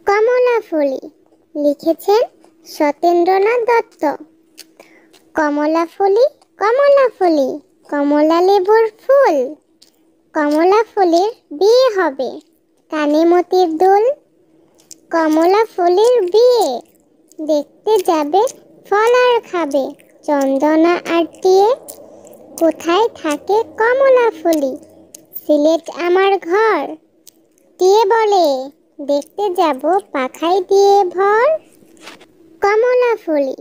কমলাফুলি লিখেছেন সত্যেন্দ্রনাথ দত্ত। কমলাফুলি কমলাফুলি কমলা লেবুর ফুল। কমলাফুলির বিয়ে হবে, কানে মতির দুল। কমলাফুলির বিয়ে, দেখতে যাবে ফল আর খাবে, চন্দনা আর টিয়ে। কোথায় থাকে কমলাফুলি? সিলেট আমার ঘর। টিয়ে বলে, দেখতে যাব পাখাই দিয়ে ভর। কমলাফুলি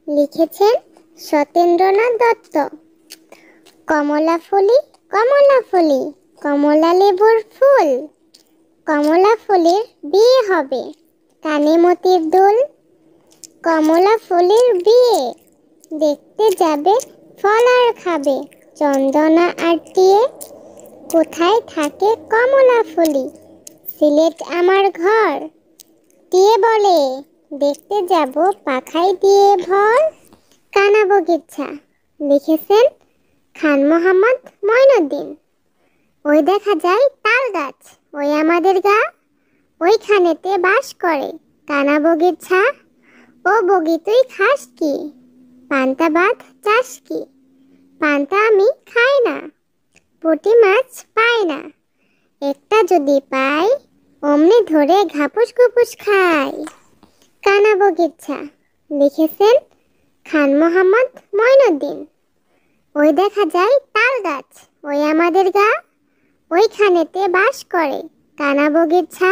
লিখেছেন সত্যেন্দ্রনাথ দত্ত। কমলাফুলি কমলাফুলি কমলা লেবুর ফুল। কমলাফুলির বিয়ে হবে, কানে মতির দুল। কমলাফুলির বিয়ে, দেখতে যাবে ফল আর খাবে, চন্দনা আর টিয়ে। কোথায় থাকে কমলাফুলি? সিলেট আমার ঘর। টিয়ে বলে, দেখতে যাব পাখাই দিয়ে ভর। কানাবগিচ্ছা লিখেছেন খান মোহাম্মদ মঈনুদ্দিন। ওই দেখা যায় তাল গাছ, ওই আমাদের গা, ওইখানেতে বাস করে কানাবগিচ্ছা। ও বগি তুই খাস কি? পান্তা ভাত চাস কি? পান্তা আমি খাই না, পুঁটি মাছ পাই না, একটা যদি পাই অমনি ধরে ঘাপুস ঘুপুস খাই। কানাবগিচ্ছা লিখেছেন খান মোহাম্মদ মঈনুদ্দিন। ওই দেখা যায় তাল গাছ, ওই আমাদের গা, ওইখানেতে বাস করে কানাবগিচ্ছা।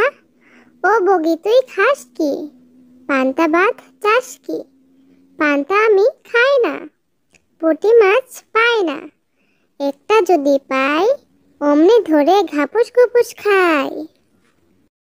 ও বগি তুই খাস কি? পান্তা ভাত চাস কি? পান্তা আমি খাই না, পুঁটি মাছ পাই না, একটা যদি পাই অমনি ধরে ঘাপুস ঘুপুস খাই।